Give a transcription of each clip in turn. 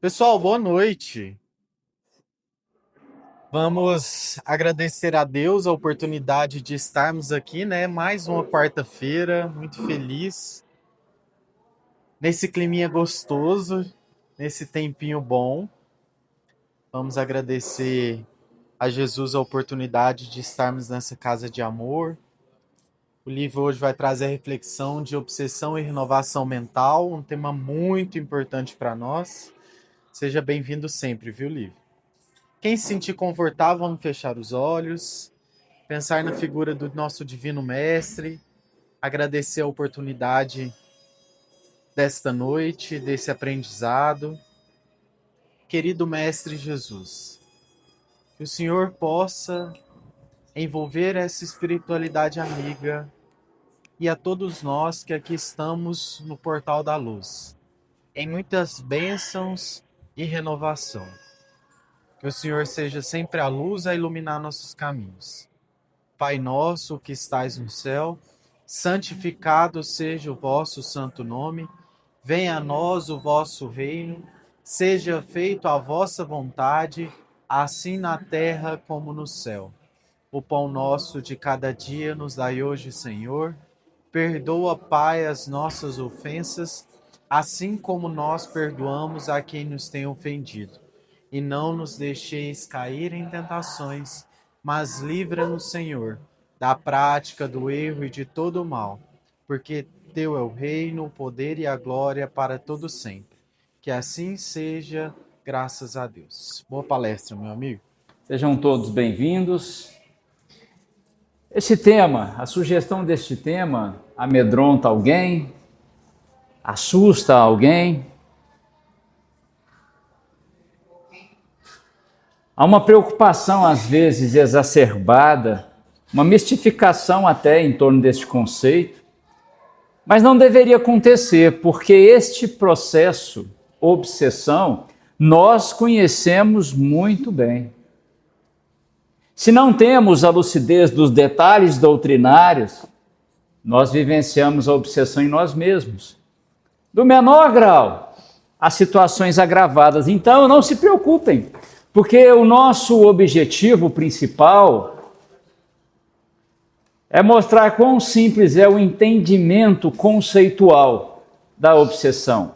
Pessoal, boa noite. Vamos agradecer a Deus a oportunidade de estarmos aqui, né? Mais uma quarta-feira, muito feliz, nesse climinha gostoso, nesse tempinho bom. Vamos agradecer a Jesus a oportunidade de estarmos nessa casa de amor. O livro hoje vai trazer a reflexão de obsessão e renovação mental, um tema muito importante para nós. Seja bem-vindo sempre, viu, livro? Quem se sentir confortável, vamos fechar os olhos, pensar na figura do nosso Divino Mestre, agradecer a oportunidade desta noite, desse aprendizado. Querido Mestre Jesus, que o Senhor possa envolver essa espiritualidade amiga e a todos nós que aqui estamos no Portal da Luz, em muitas bênçãos e renovação. Que o Senhor seja sempre a luz a iluminar nossos caminhos. Pai nosso que estais no céu, santificado seja o vosso santo nome. Venha a nós o vosso reino. Seja feita a vossa vontade, assim na terra como no céu. O pão nosso de cada dia nos dai hoje, Senhor. Perdoa, Pai, as nossas ofensas, assim como nós perdoamos a quem nos tem ofendido. E não nos deixeis cair em tentações, mas livra-nos, Senhor, da prática do erro e de todo o mal, porque teu é o reino, o poder e a glória para todo sempre. Que assim seja, graças a Deus. Boa palestra, meu amigo. Sejam todos bem-vindos. Esse tema, a sugestão deste tema, amedronta alguém? Assusta alguém? Há uma preocupação, às vezes, exacerbada, uma mistificação até em torno deste conceito, mas não deveria acontecer, porque este processo, obsessão, nós conhecemos muito bem. Se não temos a lucidez dos detalhes doutrinários, nós vivenciamos a obsessão em nós mesmos. Do menor grau, a situações agravadas. Então, não se preocupem, porque o nosso objetivo principal é mostrar quão simples é o entendimento conceitual da obsessão.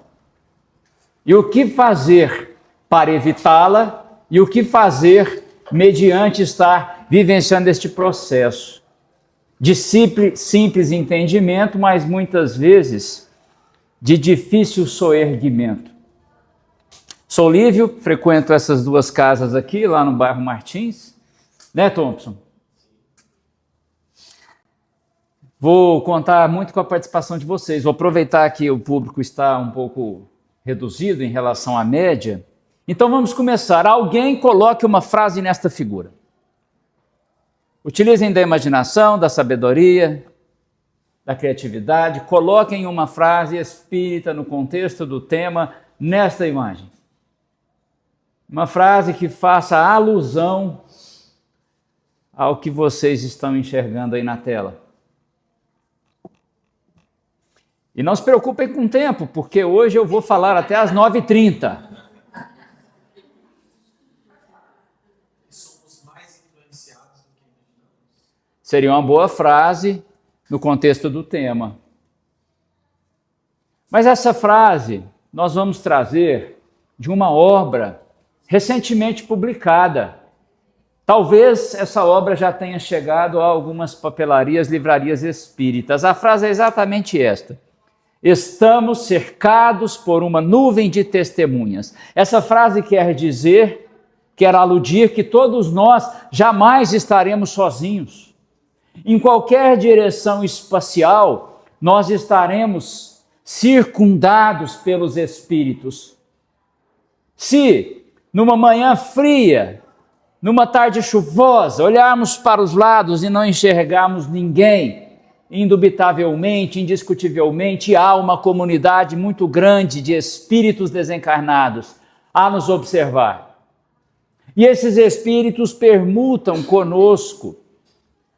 E o que fazer para evitá-la e o que fazer mediante estar vivenciando este processo de simples entendimento, mas muitas vezes de difícil soerguimento. Sou Lívio, frequento essas duas casas aqui, lá no bairro Martins, né, Thompson? Vou contar muito com a participação de vocês. Vou aproveitar que o público está um pouco reduzido em relação à média. Então vamos começar. Alguém coloque uma frase nesta figura. Utilizem da imaginação, da sabedoria, da criatividade. Coloquem uma frase espírita no contexto do tema nesta imagem. Uma frase que faça alusão ao que vocês estão enxergando aí na tela. E não se preocupem com o tempo, porque hoje eu vou falar até às 9h30. Seria uma boa frase no contexto do tema. Mas essa frase nós vamos trazer de uma obra recentemente publicada. Talvez essa obra já tenha chegado a algumas papelarias, livrarias espíritas. A frase é exatamente esta: estamos cercados por uma nuvem de testemunhas. Essa frase quer aludir que todos nós jamais estaremos sozinhos. Em qualquer direção espacial, nós estaremos circundados pelos espíritos. Se numa manhã fria, numa tarde chuvosa, olharmos para os lados e não enxergarmos ninguém, indubitavelmente, indiscutivelmente, há uma comunidade muito grande de espíritos desencarnados a nos observar. E esses espíritos permutam conosco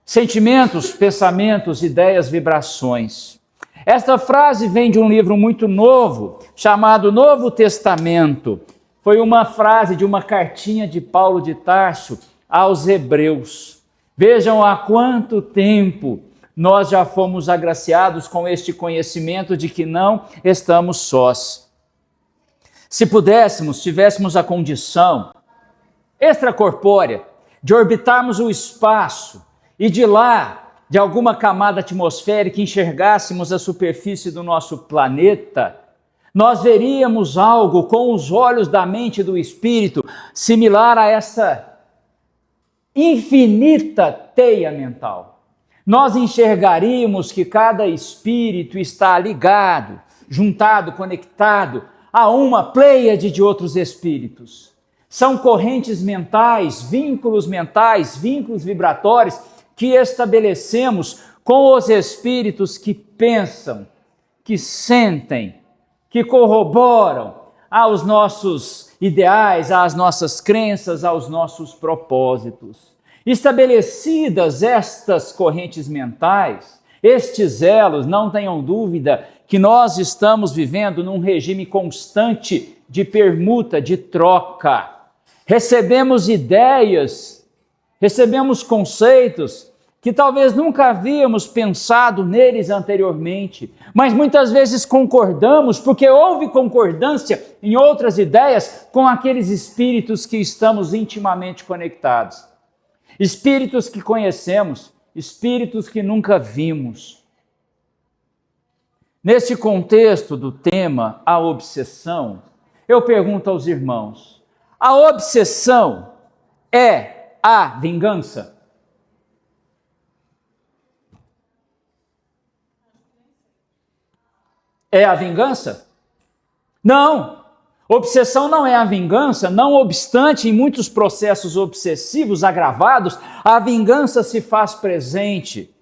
sentimentos, pensamentos, ideias, vibrações. Esta frase vem de um livro muito novo, chamado Novo Testamento, Foi uma frase de uma cartinha de Paulo de Tarso aos Hebreus. Vejam há quanto tempo nós já fomos agraciados com este conhecimento de que não estamos sós. Se pudéssemos, tivéssemos a condição extracorpórea de orbitarmos o espaço e de lá, de alguma camada atmosférica, enxergássemos a superfície do nosso planeta, nós veríamos algo com os olhos da mente e do espírito similar a essa infinita teia mental. Nós enxergaríamos que cada espírito está ligado, juntado, conectado a uma pleiade de outros espíritos. São correntes mentais, vínculos vibratórios que estabelecemos com os espíritos que pensam, que sentem, que corroboram aos nossos ideais, às nossas crenças, aos nossos propósitos. Estabelecidas estas correntes mentais, estes elos, não tenham dúvida que nós estamos vivendo num regime constante de permuta, de troca. Recebemos ideias, recebemos conceitos que talvez nunca havíamos pensado neles anteriormente, mas muitas vezes concordamos porque houve concordância em outras ideias com aqueles espíritos que estamos intimamente conectados. Espíritos que conhecemos, espíritos que nunca vimos. Neste contexto do tema, a obsessão, eu pergunto aos irmãos, a obsessão é a vingança? É a vingança? Não! Obsessão não é a vingança, não obstante, em muitos processos obsessivos agravados, a vingança se faz presente.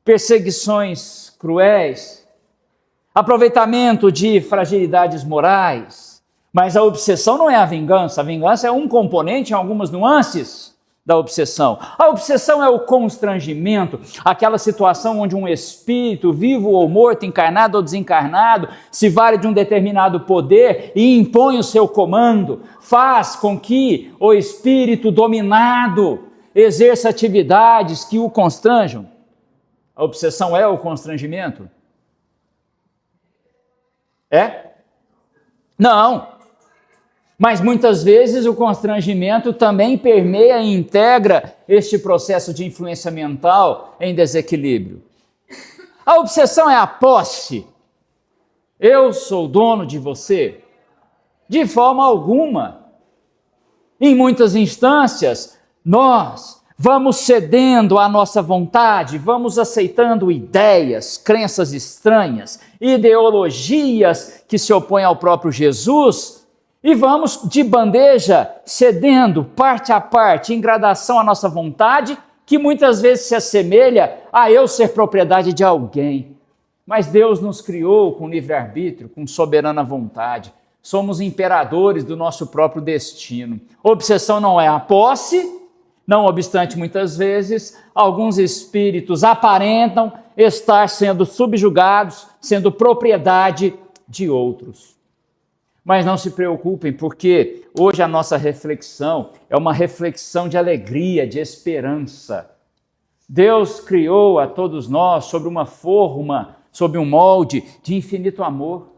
Perseguições cruéis, aproveitamento de fragilidades morais. Mas a obsessão não é a vingança é um componente em algumas nuances da obsessão. A obsessão é o constrangimento, aquela situação onde um espírito, vivo ou morto, encarnado ou desencarnado, se vale de um determinado poder e impõe o seu comando, faz com que o espírito dominado exerça atividades que o constranjam. A obsessão é o constrangimento? É? Não. Mas muitas vezes o constrangimento também permeia e integra este processo de influência mental em desequilíbrio. A obsessão é a posse. Eu sou dono de você? De forma alguma. Em muitas instâncias, nós vamos cedendo à nossa vontade, vamos aceitando ideias, crenças estranhas, ideologias que se opõem ao próprio Jesus, e vamos de bandeja cedendo parte a parte, em gradação à nossa vontade, que muitas vezes se assemelha a eu ser propriedade de alguém. Mas Deus nos criou com livre-arbítrio, com soberana vontade. Somos imperadores do nosso próprio destino. Obsessão não é a posse, não obstante muitas vezes, alguns espíritos aparentam estar sendo subjugados, sendo propriedade de outros. Mas não se preocupem, porque hoje a nossa reflexão é uma reflexão de alegria, de esperança. Deus criou a todos nós sob uma forma, sob um molde de infinito amor.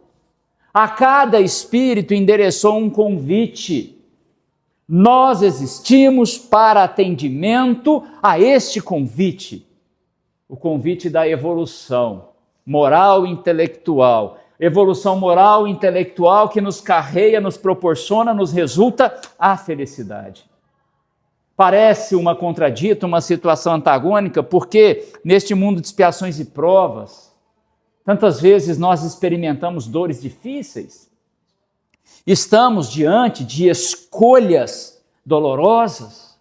A cada espírito endereçou um convite. Nós existimos para atendimento a este convite. O convite da evolução moral e intelectual. Evolução moral e intelectual que nos carreia, nos proporciona, nos resulta a felicidade. Parece uma contradita, uma situação antagônica, porque neste mundo de expiações e provas, tantas vezes nós experimentamos dores difíceis. Estamos diante de escolhas dolorosas.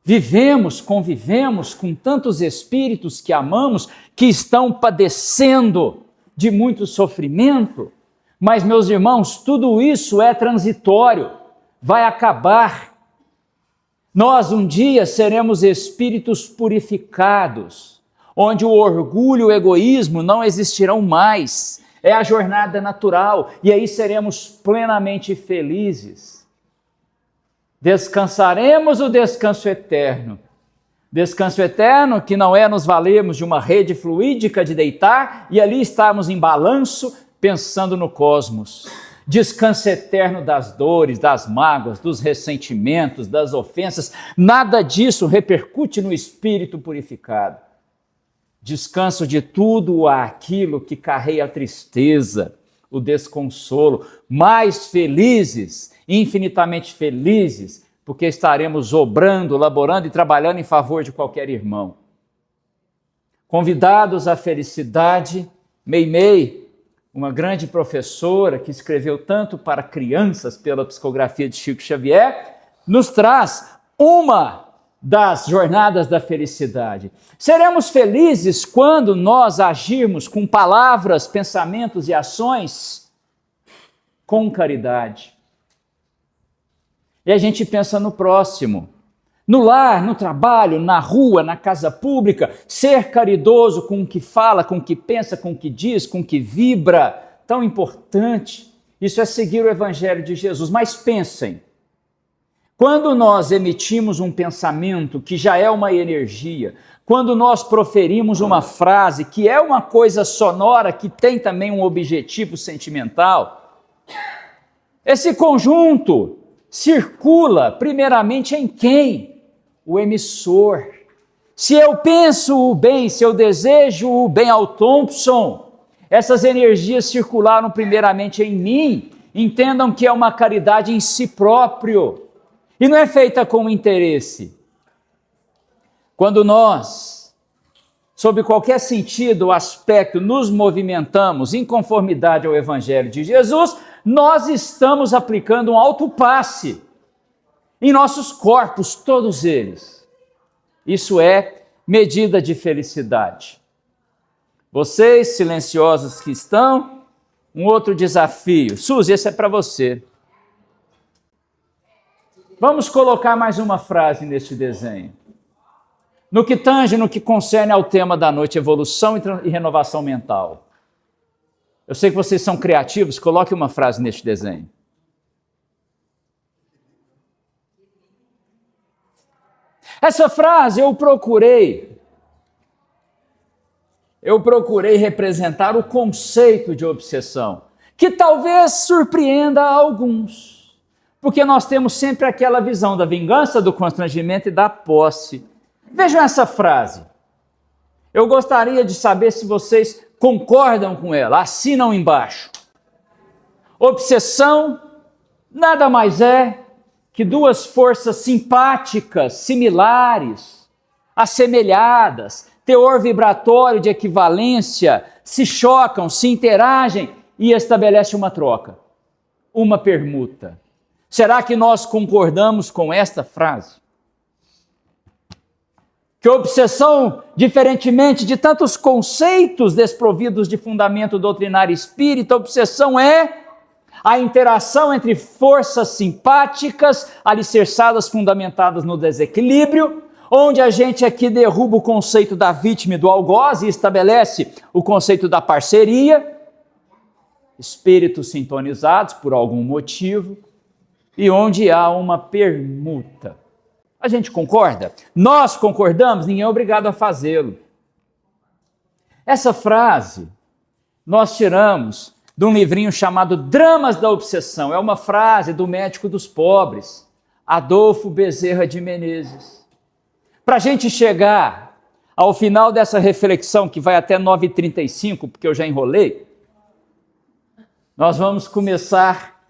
Vivemos, convivemos com tantos espíritos que amamos, que estão padecendo de muito sofrimento, mas, meus irmãos, tudo isso é transitório, vai acabar. Nós um dia seremos espíritos purificados, onde o orgulho e o egoísmo não existirão mais, é a jornada natural, e aí seremos plenamente felizes. Descansaremos o descanso eterno. Descanso eterno que não é nos valermos de uma rede fluídica de deitar e ali estarmos em balanço pensando no cosmos. Descanso eterno das dores, das mágoas, dos ressentimentos, das ofensas. Nada disso repercute no espírito purificado. Descanso de tudo aquilo que carrega a tristeza, o desconsolo. Mais felizes, infinitamente felizes, porque estaremos obrando, laborando e trabalhando em favor de qualquer irmão. Convidados à felicidade, Meimei, uma grande professora que escreveu tanto para crianças pela psicografia de Chico Xavier, nos traz uma das jornadas da felicidade. Seremos felizes quando nós agirmos com palavras, pensamentos e ações com caridade. E a gente pensa no próximo, no lar, no trabalho, na rua, na casa pública, ser caridoso com o que fala, com o que pensa, com o que diz, com o que vibra, tão importante. Isso é seguir o Evangelho de Jesus. Mas pensem, quando nós emitimos um pensamento que já é uma energia, quando nós proferimos uma frase que é uma coisa sonora, que tem também um objetivo sentimental, esse conjunto circula primeiramente em quem? O emissor. Se eu penso o bem, se eu desejo o bem ao Thompson, essas energias circularam primeiramente em mim. Entendam que é uma caridade em si próprio e não é feita com interesse. Quando nós, sob qualquer sentido ou aspecto, nos movimentamos em conformidade ao Evangelho de Jesus, nós estamos aplicando um autopasse em nossos corpos, todos eles. Isso é medida de felicidade. Vocês, silenciosos que estão, um outro desafio. Suzy, esse é para você. Vamos colocar mais uma frase neste desenho. No que tange, no que concerne ao tema da noite, evolução e renovação mental. Eu sei que vocês são criativos, coloque uma frase neste desenho. Essa frase eu procurei representar o conceito de obsessão, que talvez surpreenda a alguns, porque nós temos sempre aquela visão da vingança, do constrangimento e da posse. Vejam essa frase. Eu gostaria de saber se vocês concordam com ela, assinam embaixo. Obsessão nada mais é que duas forças simpáticas, similares, assemelhadas, teor vibratório de equivalência, se chocam, se interagem e estabelecem uma troca, uma permuta. Será que nós concordamos com esta frase? Que obsessão, diferentemente de tantos conceitos desprovidos de fundamento doutrinário espírita, obsessão é a interação entre forças simpáticas, alicerçadas, fundamentadas no desequilíbrio, onde a gente aqui derruba o conceito da vítima e do algoz e estabelece o conceito da parceria, espíritos sintonizados por algum motivo, e onde há uma permuta. A gente concorda? Nós concordamos, ninguém é obrigado a fazê-lo. Essa frase nós tiramos de um livrinho chamado Dramas da Obsessão. É uma frase do médico dos pobres, Adolfo Bezerra de Menezes. Para a gente chegar ao final dessa reflexão, que vai até 9h35, porque eu já enrolei, nós vamos começar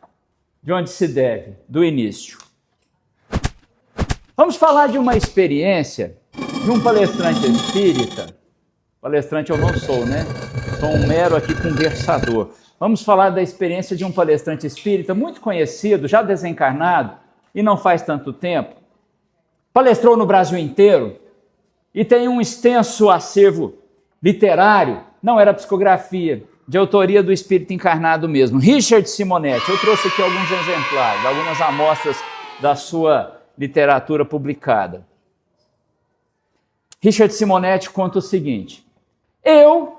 de onde se deve, do início. Vamos falar de uma experiência de um palestrante espírita. Palestrante eu não sou, né? Sou um mero aqui conversador. Vamos falar da experiência de um palestrante espírita muito conhecido, já desencarnado, e não faz tanto tempo. Palestrou no Brasil inteiro e tem um extenso acervo literário, não era psicografia, de autoria do espírito encarnado mesmo. Richard Simonetti, eu trouxe aqui alguns exemplares, algumas amostras da sua literatura publicada. Richard Simonetti conta o seguinte: eu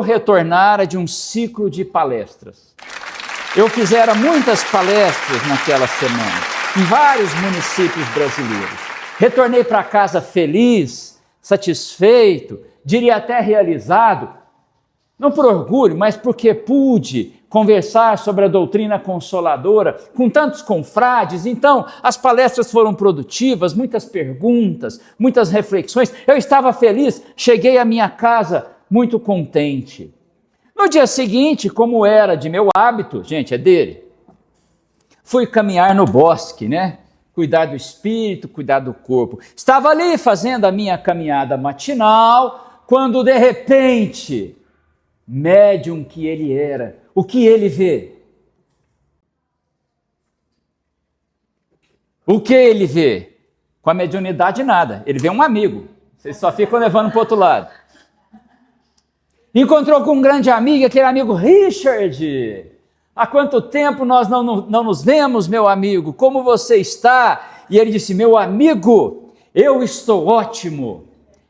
retornara de um ciclo de palestras. Eu fizera muitas palestras naquela semana. em vários municípios brasileiros. Retornei para casa feliz, satisfeito, diria até realizado, não por orgulho, mas porque pude conversar sobre a doutrina consoladora com tantos confrades. Então, as palestras foram produtivas, muitas perguntas, muitas reflexões. Eu estava feliz, cheguei à minha casa muito contente. No dia seguinte, como era de meu hábito, gente, é dele, fui caminhar no bosque, né? Cuidar do espírito, cuidar do corpo. Estava ali fazendo a minha caminhada matinal, quando de repente, médium que ele era, o que ele vê? O que ele vê? Com a mediunidade nada, ele vê um amigo, vocês só ficam levando para o outro lado. Encontrou com um grande amigo, aquele amigo Richard. Há quanto tempo nós não nos vemos, meu amigo? Como você está? E ele disse, meu amigo, eu estou ótimo.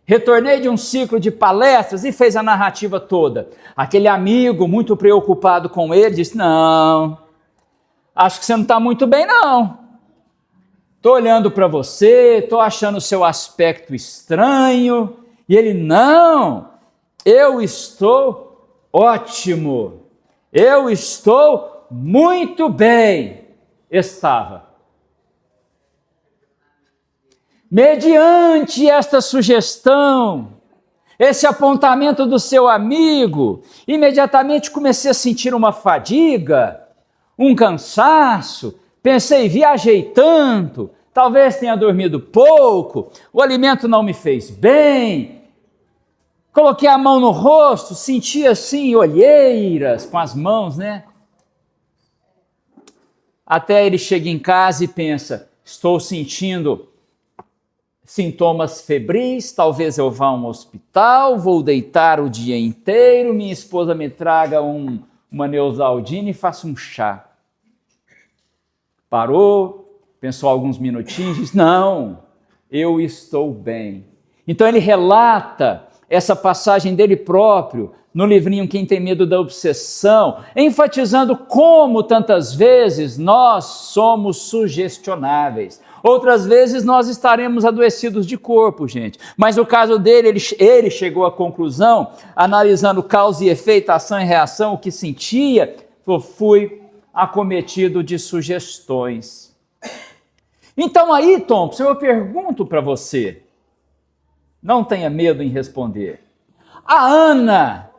Retornei de um ciclo de palestras e fez a narrativa toda. Aquele amigo, muito preocupado com ele, disse, não, acho que você não está muito bem, não. Estou olhando para você, estou achando o seu aspecto estranho. E ele, não, eu estou ótimo. Eu estou muito bem. Estava. Mediante esta sugestão, esse apontamento do seu amigo, imediatamente comecei a sentir uma fadiga, um cansaço. Pensei, viajei tanto, talvez tenha dormido pouco, o alimento não me fez bem. Coloquei a mão no rosto, senti assim olheiras com as mãos, né? Até ele chega em casa e pensa, estou sentindo sintomas febris, talvez eu vá a um hospital, vou deitar o dia inteiro, minha esposa me traga uma Neosaldina e faça um chá. Parou, pensou alguns minutinhos, diz, não, eu estou bem. Então ele relata essa passagem dele próprio, no livrinho Quem Tem Medo da Obsessão, enfatizando como tantas vezes nós somos sugestionáveis. Outras vezes nós estaremos adoecidos de corpo, gente. Mas no caso dele, ele chegou à conclusão, analisando causa e efeito, ação e reação, o que sentia, fui acometido de sugestões. Então aí, Thompson, eu pergunto para você, não tenha medo em responder. A Ana,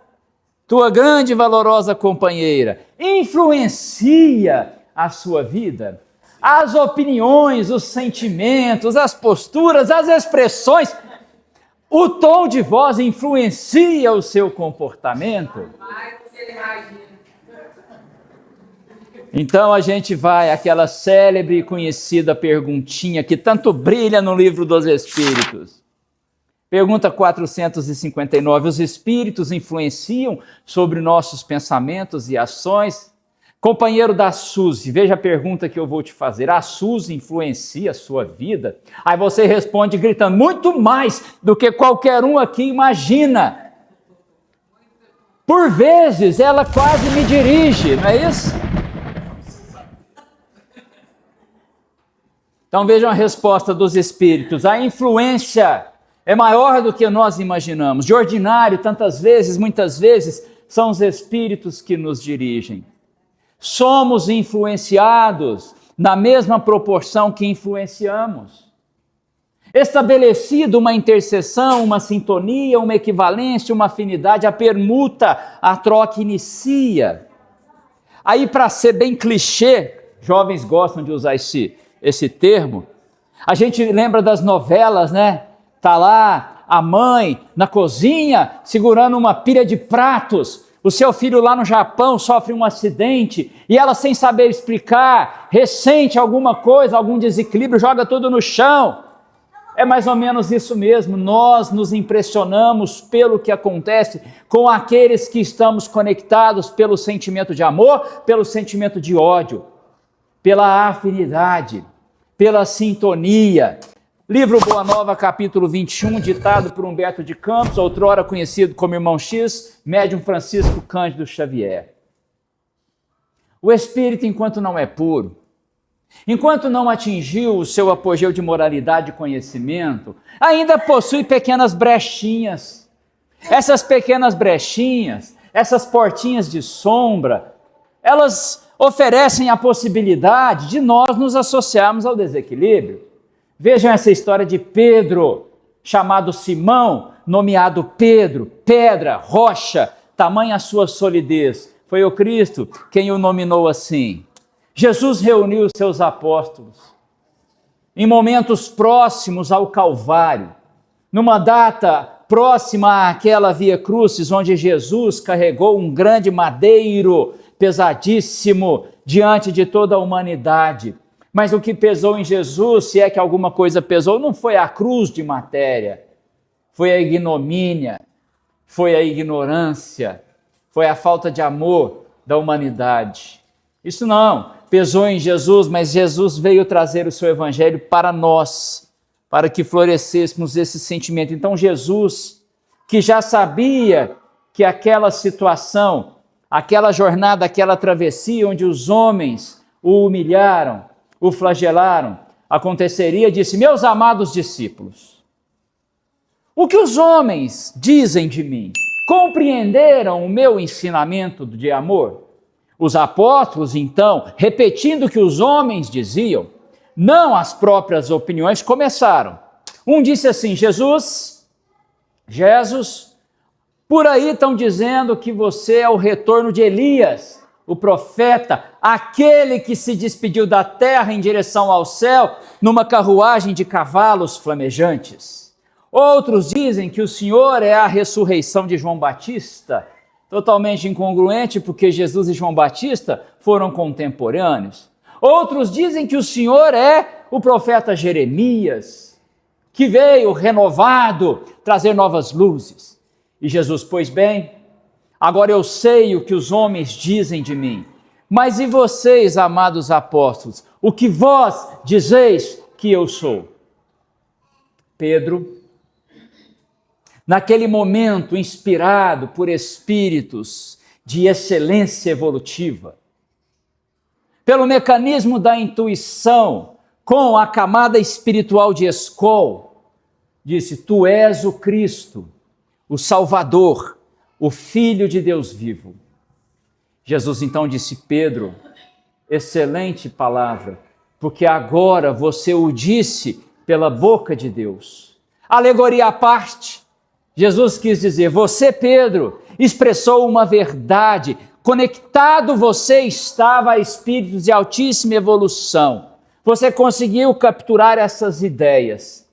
tua grande e valorosa companheira, influencia a sua vida? As opiniões, os sentimentos, as posturas, as expressões, o tom de voz influencia o seu comportamento? Então a gente vai àquela célebre e conhecida perguntinha que tanto brilha no Livro dos Espíritos. Pergunta 459, os espíritos influenciam sobre nossos pensamentos e ações? Companheiro da Suzy, veja a pergunta que eu vou te fazer. A Suzy influencia a sua vida? Aí você responde gritando, muito mais do que qualquer um aqui imagina. Por vezes ela quase me dirige, não é isso? Então vejam a resposta dos espíritos. A influência é maior do que nós imaginamos. De ordinário, tantas vezes, muitas vezes, são os espíritos que nos dirigem. Somos influenciados na mesma proporção que influenciamos. Estabelecida uma interseção, uma sintonia, uma equivalência, uma afinidade, a permuta, a troca inicia. Aí, para ser bem clichê, jovens gostam de usar esse termo, a gente lembra das novelas, né? Tá lá a mãe na cozinha segurando uma pilha de pratos, o seu filho lá no Japão sofre um acidente e ela, sem saber explicar, ressente alguma coisa, algum desequilíbrio, joga tudo no chão. É mais ou menos isso mesmo, nós nos impressionamos pelo que acontece com aqueles que estamos conectados pelo sentimento de amor, pelo sentimento de ódio, pela afinidade, pela sintonia. Livro Boa Nova, capítulo 21, ditado por Humberto de Campos, outrora conhecido como Irmão X, médium Francisco Cândido Xavier. O espírito, enquanto não é puro, enquanto não atingiu o seu apogeu de moralidade e conhecimento, ainda possui pequenas brechinhas. Essas pequenas brechinhas, essas portinhas de sombra, elas oferecem a possibilidade de nós nos associarmos ao desequilíbrio. Vejam essa história de Pedro, chamado Simão, nomeado Pedro, pedra, rocha, tamanha a sua solidez. Foi o Cristo quem o nominou assim. Jesus reuniu os seus apóstolos em momentos próximos ao Calvário, numa data próxima àquela Via Crucis, onde Jesus carregou um grande madeiro pesadíssimo diante de toda a humanidade. Mas o que pesou em Jesus, se é que alguma coisa pesou, não foi a cruz de matéria, foi a ignomínia, foi a ignorância, foi a falta de amor da humanidade. Isso não pesou em Jesus, mas Jesus veio trazer o seu evangelho para nós, para que florescêssemos esse sentimento. Então Jesus, que já sabia que aquela situação, aquela jornada, aquela travessia onde os homens o humilharam, o flagelaram, aconteceria, disse: meus amados discípulos, o que os homens dizem de mim? Compreenderam o meu ensinamento de amor? Os apóstolos, então, repetindo o que os homens diziam, não as próprias opiniões, começaram. Um disse assim: Jesus, por aí estão dizendo que você é o retorno de Elias, o profeta, aquele que se despediu da terra em direção ao céu, numa carruagem de cavalos flamejantes. Outros dizem que o Senhor é a ressurreição de João Batista, totalmente incongruente, porque Jesus e João Batista foram contemporâneos. Outros dizem que o Senhor é o profeta Jeremias, que veio renovado trazer novas luzes. E Jesus, pois bem, agora eu sei o que os homens dizem de mim, mas e vocês, amados apóstolos, o que vós dizeis que eu sou? Pedro, naquele momento inspirado por espíritos de excelência evolutiva, pelo mecanismo da intuição, com a camada espiritual de Escol, disse: tu és o Cristo, o Salvador, o Filho de Deus vivo. Jesus então disse: Pedro, excelente palavra, porque agora você o disse pela boca de Deus. Alegoria à parte, Jesus quis dizer: você, Pedro, expressou uma verdade, conectado você estava a espíritos de altíssima evolução. Você conseguiu capturar essas ideias.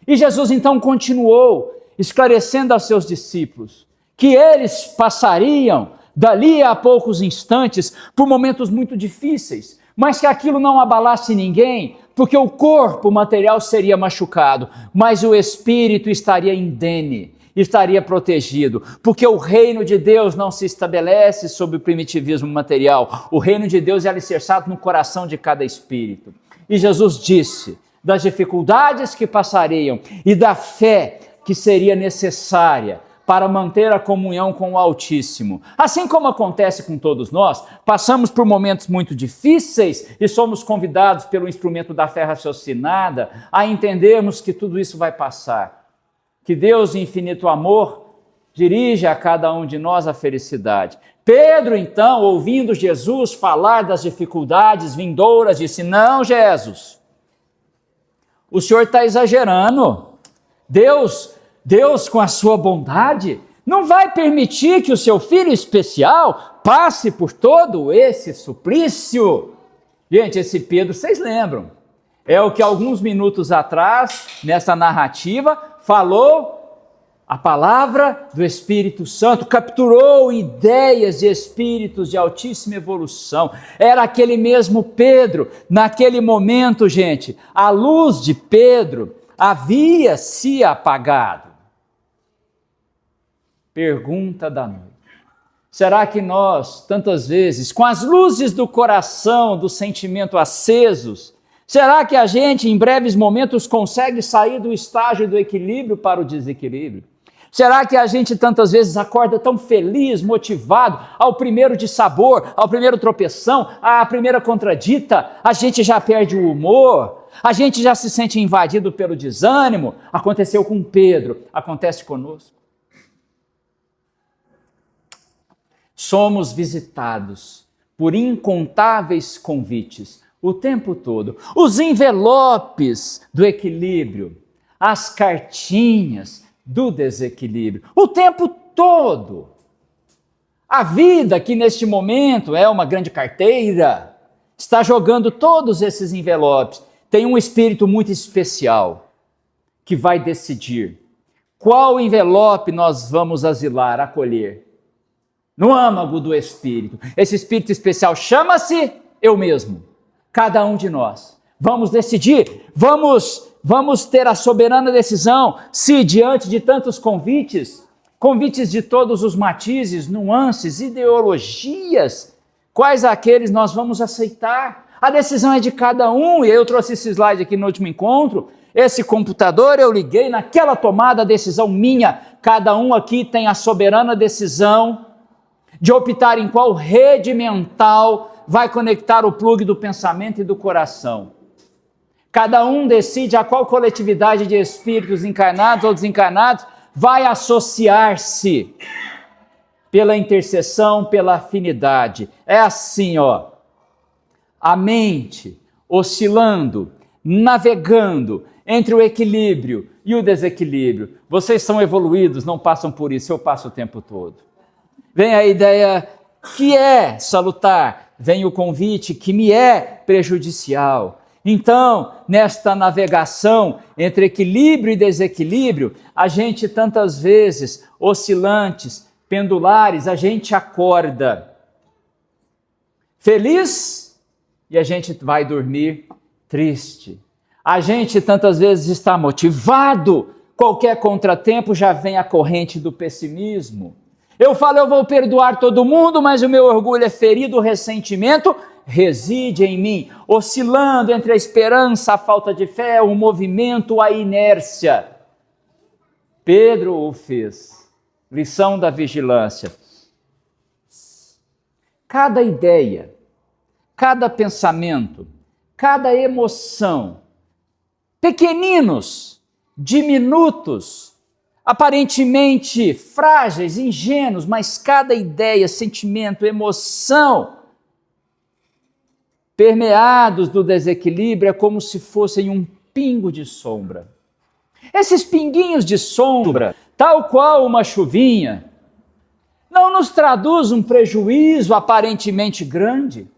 E Jesus então continuou esclarecendo aos seus discípulos que eles passariam dali a poucos instantes por momentos muito difíceis, mas que aquilo não abalasse ninguém, porque o corpo material seria machucado, mas o espírito estaria indene, estaria protegido, porque o reino de Deus não se estabelece sob o primitivismo material, o reino de Deus é alicerçado no coração de cada espírito. E Jesus disse das dificuldades que passariam e da fé que seria necessária para manter a comunhão com o Altíssimo. Assim como acontece com todos nós, passamos por momentos muito difíceis e somos convidados pelo instrumento da fé raciocinada a entendermos que tudo isso vai passar. Que Deus, em infinito amor, dirige a cada um de nós a felicidade. Pedro, então, ouvindo Jesus falar das dificuldades vindouras, disse: não, Jesus, o Senhor está exagerando. Deus, com a sua bondade, não vai permitir que o seu filho especial passe por todo esse suplício. Gente, esse Pedro, vocês lembram? É o que alguns minutos atrás, nessa narrativa, falou a palavra do Espírito Santo, capturou ideias de espíritos de altíssima evolução. Era aquele mesmo Pedro. Naquele momento, gente, a luz de Pedro havia se apagado. Pergunta da noite: será que nós, tantas vezes, com as luzes do coração, do sentimento acesos, será que a gente, em breves momentos, consegue sair do estágio do equilíbrio para o desequilíbrio? Será que a gente tantas vezes acorda tão feliz, motivado, ao primeiro de sabor, ao primeiro tropeção, à primeira contradita, a gente já perde o humor, a gente já se sente invadido pelo desânimo? Aconteceu com Pedro, acontece conosco. Somos visitados por incontáveis convites o tempo todo. Os envelopes do equilíbrio, as cartinhas do desequilíbrio, o tempo todo. A vida, que neste momento é uma grande carteira, está jogando todos esses envelopes. Tem um espírito muito especial que vai decidir qual envelope nós vamos asilar, acolher. No âmago do espírito. Esse espírito especial chama-se eu mesmo. Cada um de nós. Vamos decidir, vamos ter a soberana decisão se diante de tantos convites de todos os matizes, nuances, ideologias, quais aqueles nós vamos aceitar. A decisão é de cada um, e eu trouxe esse slide aqui no último encontro. Esse computador eu liguei naquela tomada, a decisão minha. Cada um aqui tem a soberana decisão de optar em qual rede mental vai conectar o plugue do pensamento e do coração. Cada um decide a qual coletividade de espíritos encarnados ou desencarnados vai associar-se pela intercessão, pela afinidade. É assim, ó. A mente oscilando, navegando entre o equilíbrio e o desequilíbrio. Vocês são evoluídos, não passam por isso, eu passo o tempo todo. Vem a ideia que é salutar, vem o convite que me é prejudicial. Então, nesta navegação entre equilíbrio e desequilíbrio, a gente tantas vezes, oscilantes, pendulares, a gente acorda feliz e a gente vai dormir triste. A gente tantas vezes está motivado, qualquer contratempo já vem a corrente do pessimismo. Eu falo, eu vou perdoar todo mundo, mas o meu orgulho é ferido, o ressentimento reside em mim, oscilando entre a esperança, a falta de fé, o movimento, a inércia. Pedro o fez. Lição da vigilância. Cada ideia, cada pensamento, cada emoção, pequeninos, diminutos, aparentemente frágeis, ingênuos, mas cada ideia, sentimento, emoção, permeados do desequilíbrio, é como se fossem um pingo de sombra. Esses pinguinhos de sombra, tal qual uma chuvinha, não nos traduz um prejuízo aparentemente grande.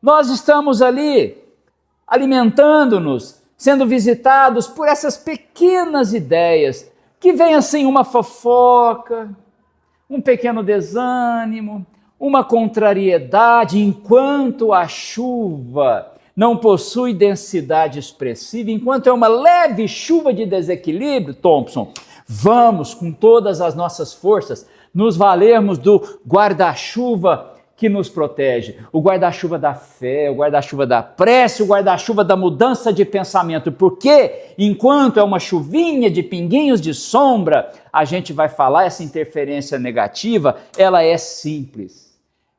Nós estamos ali alimentando-nos, sendo visitados por essas pequenas ideias, que vem assim uma fofoca, um pequeno desânimo, uma contrariedade, enquanto a chuva não possui densidade expressiva, enquanto é uma leve chuva de desequilíbrio, Thompson, vamos com todas as nossas forças nos valermos do guarda-chuva que nos protege, o guarda-chuva da fé, o guarda-chuva da prece, o guarda-chuva da mudança de pensamento, porque enquanto é uma chuvinha de pinguinhos de sombra, a gente vai falar, essa interferência negativa, ela é simples,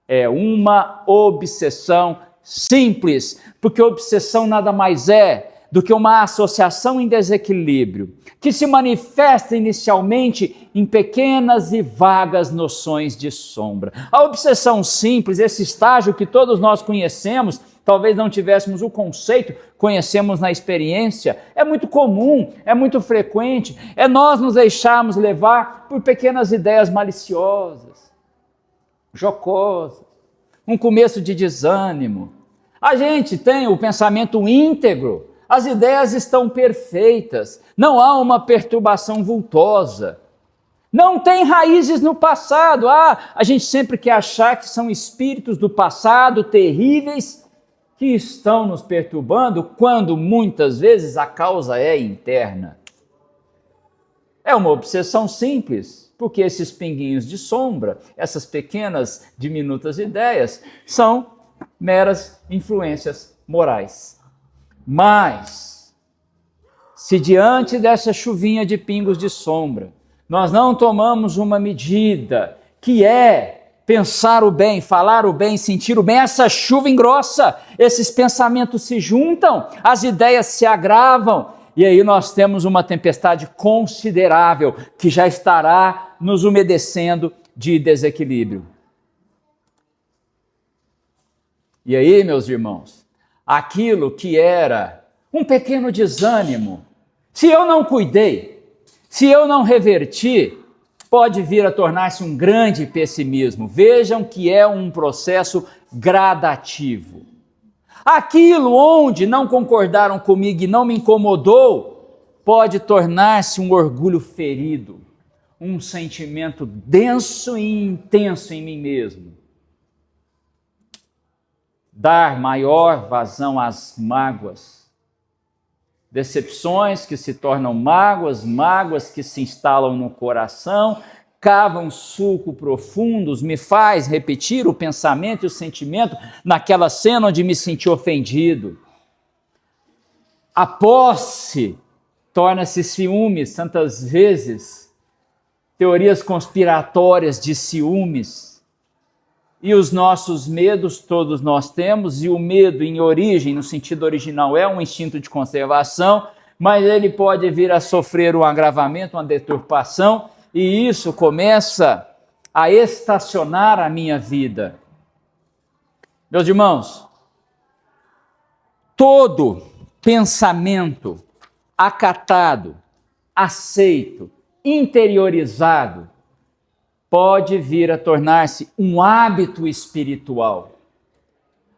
é uma obsessão simples, porque obsessão nada mais é do que uma associação em desequilíbrio, que se manifesta inicialmente em pequenas e vagas noções de sombra. A obsessão simples, esse estágio que todos nós conhecemos, talvez não tivéssemos o conceito, conhecemos na experiência, é muito comum, é muito frequente, é nós nos deixarmos levar por pequenas ideias maliciosas, jocosas, um começo de desânimo. A gente tem o pensamento íntegro, as ideias estão perfeitas, não há uma perturbação vultosa, não tem raízes no passado. A gente sempre quer achar que são espíritos do passado terríveis que estão nos perturbando, quando muitas vezes a causa é interna. É uma obsessão simples, porque esses pinguinhos de sombra, essas pequenas diminutas ideias, são meras influências morais. Mas, se diante dessa chuvinha de pingos de sombra, nós não tomamos uma medida, que é pensar o bem, falar o bem, sentir o bem, essa chuva engrossa, esses pensamentos se juntam, as ideias se agravam, e aí nós temos uma tempestade considerável, que já estará nos umedecendo de desequilíbrio. E aí, meus irmãos, aquilo que era um pequeno desânimo, se eu não cuidei, se eu não reverti, pode vir a tornar-se um grande pessimismo. Vejam que é um processo gradativo. Aquilo onde não concordaram comigo e não me incomodou, pode tornar-se um orgulho ferido, um sentimento denso e intenso em mim mesmo. Dar maior vazão às mágoas, decepções que se tornam mágoas, mágoas que se instalam no coração, cavam sulco profundos, me faz repetir o pensamento e o sentimento naquela cena onde me senti ofendido. A posse torna-se ciúmes, tantas vezes, teorias conspiratórias de ciúmes. E os nossos medos todos nós temos, e o medo em origem, no sentido original, é um instinto de conservação, mas ele pode vir a sofrer um agravamento, uma deturpação, e isso começa a estacionar a minha vida. Meus irmãos, todo pensamento acatado, aceito, interiorizado, pode vir a tornar-se um hábito espiritual.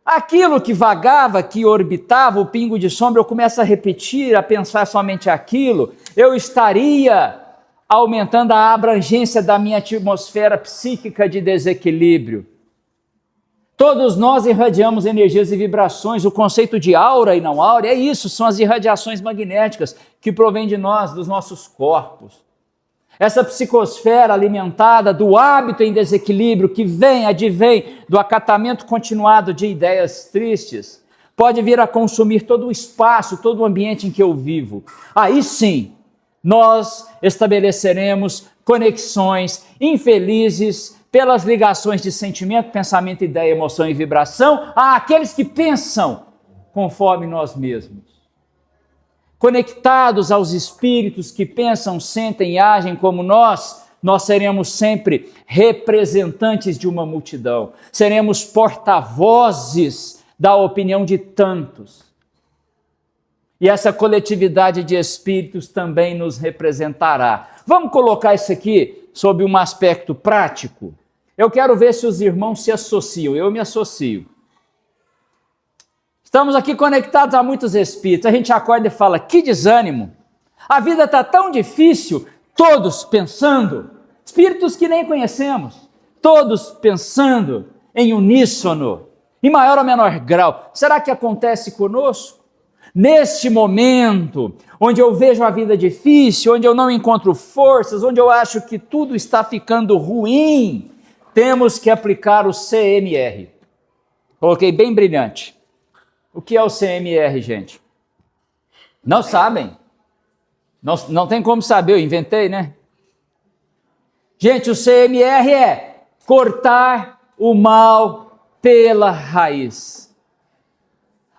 Aquilo que vagava, que orbitava, o pingo de sombra, eu começo a repetir, a pensar somente aquilo, eu estaria aumentando a abrangência da minha atmosfera psíquica de desequilíbrio. Todos nós irradiamos energias e vibrações. O conceito de aura e não aura é isso, são as irradiações magnéticas que provêm de nós, dos nossos corpos. Essa psicosfera alimentada do hábito em desequilíbrio que advém do acatamento continuado de ideias tristes, pode vir a consumir todo o espaço, todo o ambiente em que eu vivo. Aí sim, nós estabeleceremos conexões infelizes pelas ligações de sentimento, pensamento, ideia, emoção e vibração àqueles que pensam conforme nós mesmos. Conectados aos espíritos que pensam, sentem e agem como nós seremos sempre representantes de uma multidão, seremos porta-vozes da opinião de tantos. E essa coletividade de espíritos também nos representará. Vamos colocar isso aqui sob um aspecto prático? Eu quero ver se os irmãos se associam, eu me associo. Estamos aqui conectados a muitos espíritos, a gente acorda e fala, que desânimo, a vida está tão difícil, todos pensando, espíritos que nem conhecemos, todos pensando em uníssono, em maior ou menor grau. Será que acontece conosco? Neste momento, onde eu vejo a vida difícil, onde eu não encontro forças, onde eu acho que tudo está ficando ruim, temos que aplicar o CMR. Coloquei bem brilhante. O que é o CMR, gente? Não sabem? Não tem como saber, eu inventei, né? Gente, o CMR é cortar o mal pela raiz.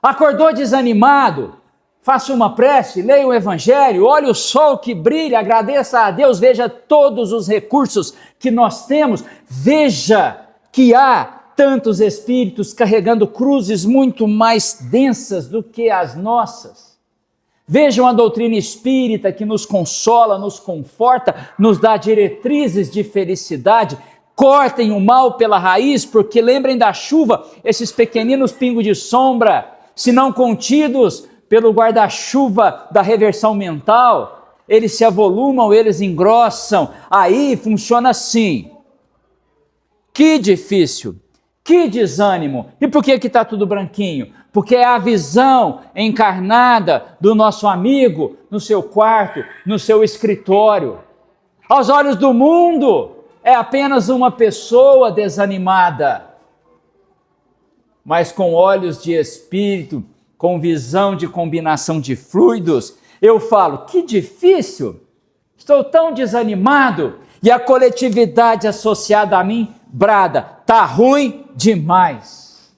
Acordou desanimado? Faça uma prece, leia o Evangelho, olhe o sol que brilha, agradeça a Deus, veja todos os recursos que nós temos, veja que há tantos espíritos carregando cruzes muito mais densas do que as nossas. Vejam a doutrina espírita que nos consola, nos conforta, nos dá diretrizes de felicidade. Cortem o mal pela raiz, porque lembrem da chuva, esses pequeninos pingos de sombra, se não contidos pelo guarda-chuva da reversão mental, eles se avolumam, eles engrossam. Aí funciona assim. Que difícil! Que desânimo! E por que está tudo branquinho? Porque é a visão encarnada do nosso amigo no seu quarto, no seu escritório. Aos olhos do mundo, é apenas uma pessoa desanimada. Mas com olhos de espírito, com visão de combinação de fluidos, eu falo, que difícil! Estou tão desanimado. E a coletividade associada a mim brada: tá ruim demais.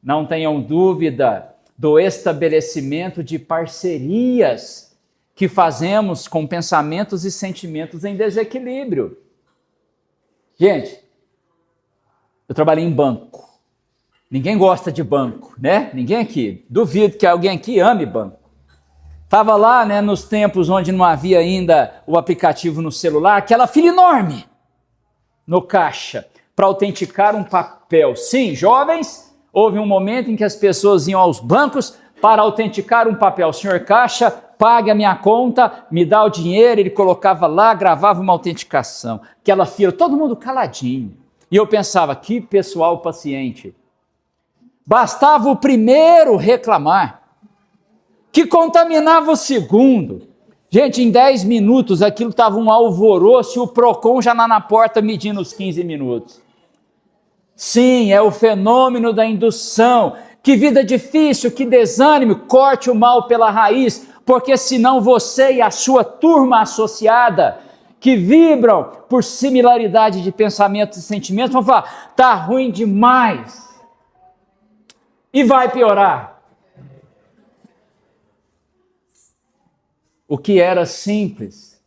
Não tenham dúvida do estabelecimento de parcerias que fazemos com pensamentos e sentimentos em desequilíbrio. Gente, eu trabalhei em banco. Ninguém gosta de banco, né? Ninguém aqui. Duvido que alguém aqui ame banco. Estava lá, né, nos tempos onde não havia ainda o aplicativo no celular, aquela fila enorme no caixa para autenticar um papel. Sim, jovens, houve um momento em que as pessoas iam aos bancos para autenticar um papel. Senhor caixa, pague a minha conta, me dá o dinheiro. Ele colocava lá, gravava uma autenticação. Aquela fila, todo mundo caladinho. E eu pensava, que pessoal paciente. Bastava o primeiro reclamar, que contaminava o segundo. Gente, em 10 minutos aquilo estava um alvoroço e o PROCON já na porta medindo os 15 minutos. Sim, é o fenômeno da indução. Que vida difícil, que desânimo, corte o mal pela raiz, porque senão você e a sua turma associada, que vibram por similaridade de pensamentos e sentimentos, vão falar, tá ruim demais. E vai piorar. O que era simples,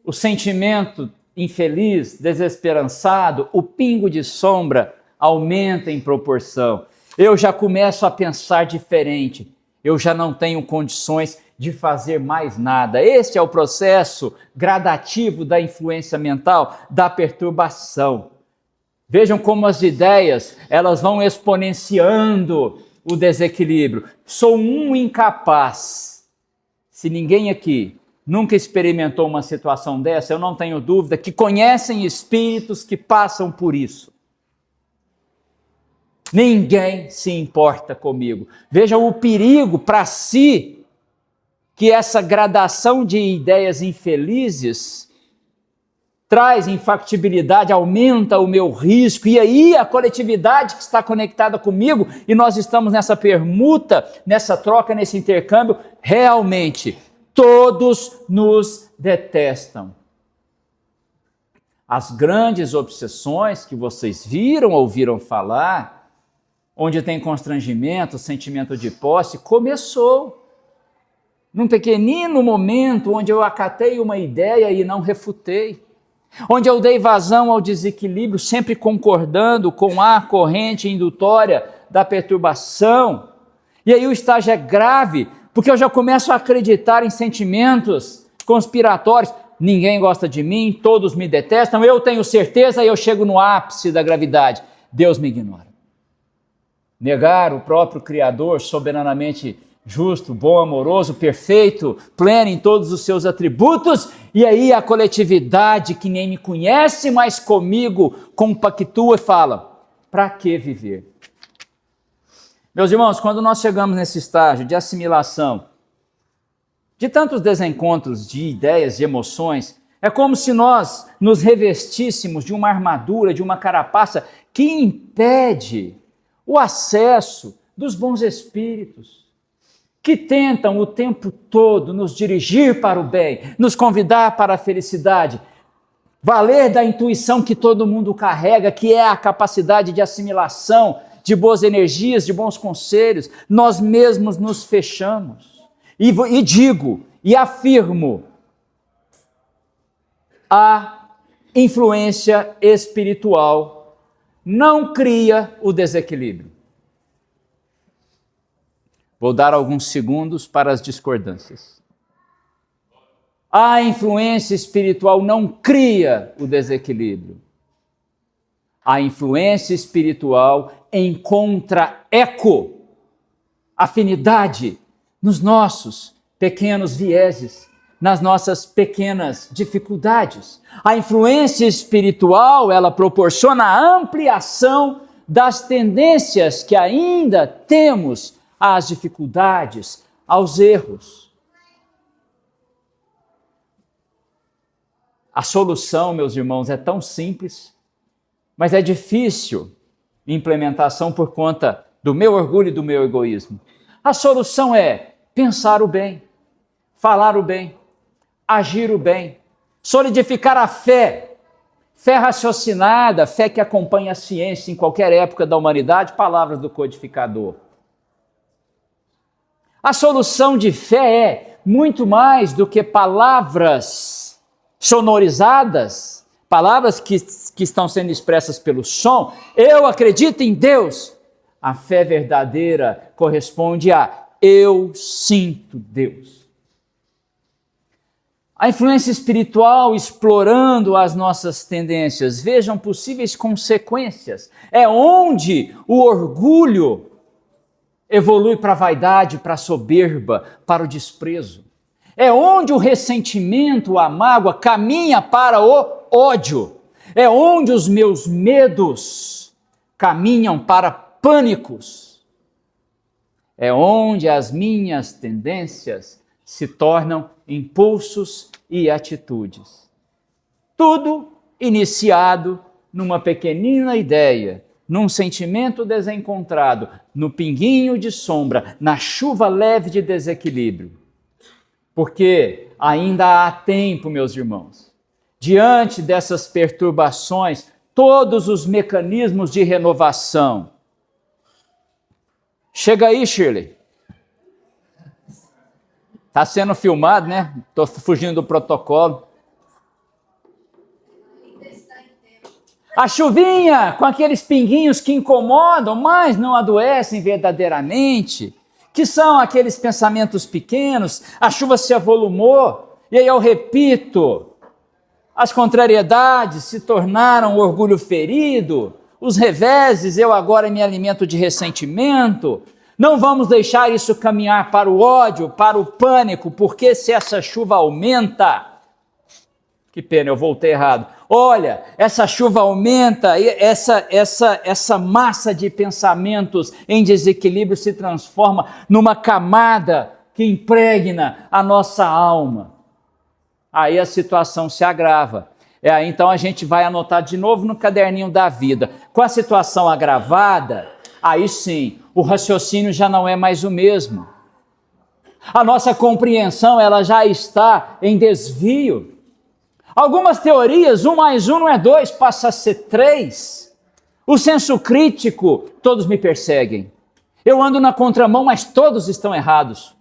o sentimento infeliz, desesperançado, o pingo de sombra aumenta em proporção. Eu já começo a pensar diferente. Eu já não tenho condições de fazer mais nada. Este é o processo gradativo da influência mental, da perturbação. Vejam como as ideias, elas vão exponenciando o desequilíbrio. Sou um incapaz. Se ninguém aqui nunca experimentou uma situação dessa, eu não tenho dúvida que conhecem espíritos que passam por isso. Ninguém se importa comigo. Vejam o perigo para si que essa gradação de ideias infelizes traz infactibilidade, aumenta o meu risco, e aí a coletividade que está conectada comigo, e nós estamos nessa permuta, nessa troca, nesse intercâmbio, realmente, todos nos detestam. As grandes obsessões que vocês viram, ouviram falar, onde tem constrangimento, sentimento de posse, começou num pequenino momento onde eu acatei uma ideia e não refutei. Onde eu dei vazão ao desequilíbrio, sempre concordando com a corrente indutória da perturbação. E aí o estágio é grave, porque eu já começo a acreditar em sentimentos conspiratórios. Ninguém gosta de mim, todos me detestam, eu tenho certeza e eu chego no ápice da gravidade. Deus me ignora. Negar o próprio Criador soberanamente justo, bom, amoroso, perfeito, pleno em todos os seus atributos, e aí a coletividade que nem me conhece, mas comigo compactua e fala, para que viver? Meus irmãos, quando nós chegamos nesse estágio de assimilação, de tantos desencontros de ideias, de emoções, é como se nós nos revestíssemos de uma armadura, de uma carapaça que impede o acesso dos bons espíritos, que tentam o tempo todo nos dirigir para o bem, nos convidar para a felicidade, valer da intuição que todo mundo carrega, que é a capacidade de assimilação, de boas energias, de bons conselhos. Nós mesmos nos fechamos. E digo, e afirmo, a influência espiritual não cria o desequilíbrio. Vou dar alguns segundos para as discordâncias. A influência espiritual não cria o desequilíbrio. A influência espiritual encontra eco, afinidade nos nossos pequenos vieses, nas nossas pequenas dificuldades. A influência espiritual, ela proporciona a ampliação das tendências que ainda temos às dificuldades, aos erros. A solução, meus irmãos, é tão simples, mas é difícil de implementação por conta do meu orgulho e do meu egoísmo. A solução é pensar o bem, falar o bem, agir o bem, solidificar a fé, fé raciocinada, fé que acompanha a ciência em qualquer época da humanidade, palavras do codificador. A solução de fé é muito mais do que palavras sonorizadas, palavras que estão sendo expressas pelo som. Eu acredito em Deus. A fé verdadeira corresponde a eu sinto Deus. A influência espiritual explorando as nossas tendências, vejam possíveis consequências. É onde o orgulho evolui para a vaidade, para a soberba, para o desprezo. É onde o ressentimento, a mágoa caminha para o ódio. É onde os meus medos caminham para pânicos. É onde as minhas tendências se tornam impulsos e atitudes. Tudo iniciado numa pequenina ideia, num sentimento desencontrado, no pinguinho de sombra, na chuva leve de desequilíbrio. Porque ainda há tempo, meus irmãos. Diante dessas perturbações, todos os mecanismos de renovação. Chega aí, Shirley. Está sendo filmado, né? Estou fugindo do protocolo. A chuvinha, com aqueles pinguinhos que incomodam, mas não adoecem verdadeiramente, que são aqueles pensamentos pequenos, a chuva se avolumou, e aí eu repito, as contrariedades se tornaram orgulho ferido, os reveses, eu agora me alimento de ressentimento. Não vamos deixar isso caminhar para o ódio, para o pânico, porque se essa chuva aumenta... Que pena, eu voltei errado. Olha, essa chuva aumenta, e essa massa de pensamentos em desequilíbrio se transforma numa camada que impregna a nossa alma. Aí a situação se agrava. Aí então a gente vai anotar de novo no caderninho da vida. Com a situação agravada, aí sim, o raciocínio já não é mais o mesmo. A nossa compreensão, ela já está em desvio. Algumas teorias, 1 mais 1 não é 2, passa a ser 3. O senso crítico, todos me perseguem. Eu ando na contramão, mas todos estão errados.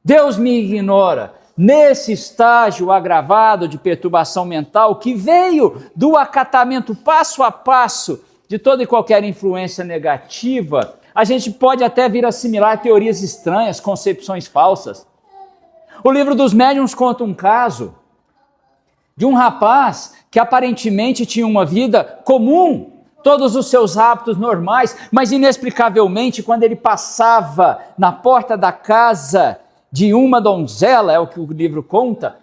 Deus me ignora. Nesse estágio agravado de perturbação mental que veio do acatamento passo a passo de toda e qualquer influência negativa, a gente pode até vir assimilar teorias estranhas, concepções falsas. O livro dos médiuns conta um caso de um rapaz que aparentemente tinha uma vida comum, todos os seus hábitos normais, mas inexplicavelmente quando ele passava na porta da casa de uma donzela, é o que o livro conta,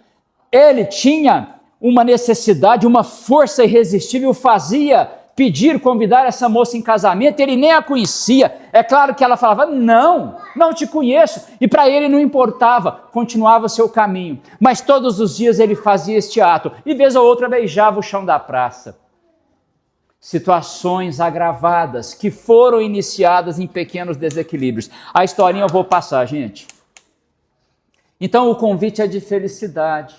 ele tinha uma necessidade, uma força irresistível, fazia pedir, convidar essa moça em casamento, ele nem a conhecia. É claro que ela falava, não te conheço, e para ele não importava, continuava seu caminho. Mas todos os dias ele fazia este ato, e vez ou outra beijava o chão da praça. Situações agravadas que foram iniciadas em pequenos desequilíbrios. A historinha eu vou passar, gente. Então o convite é de felicidade.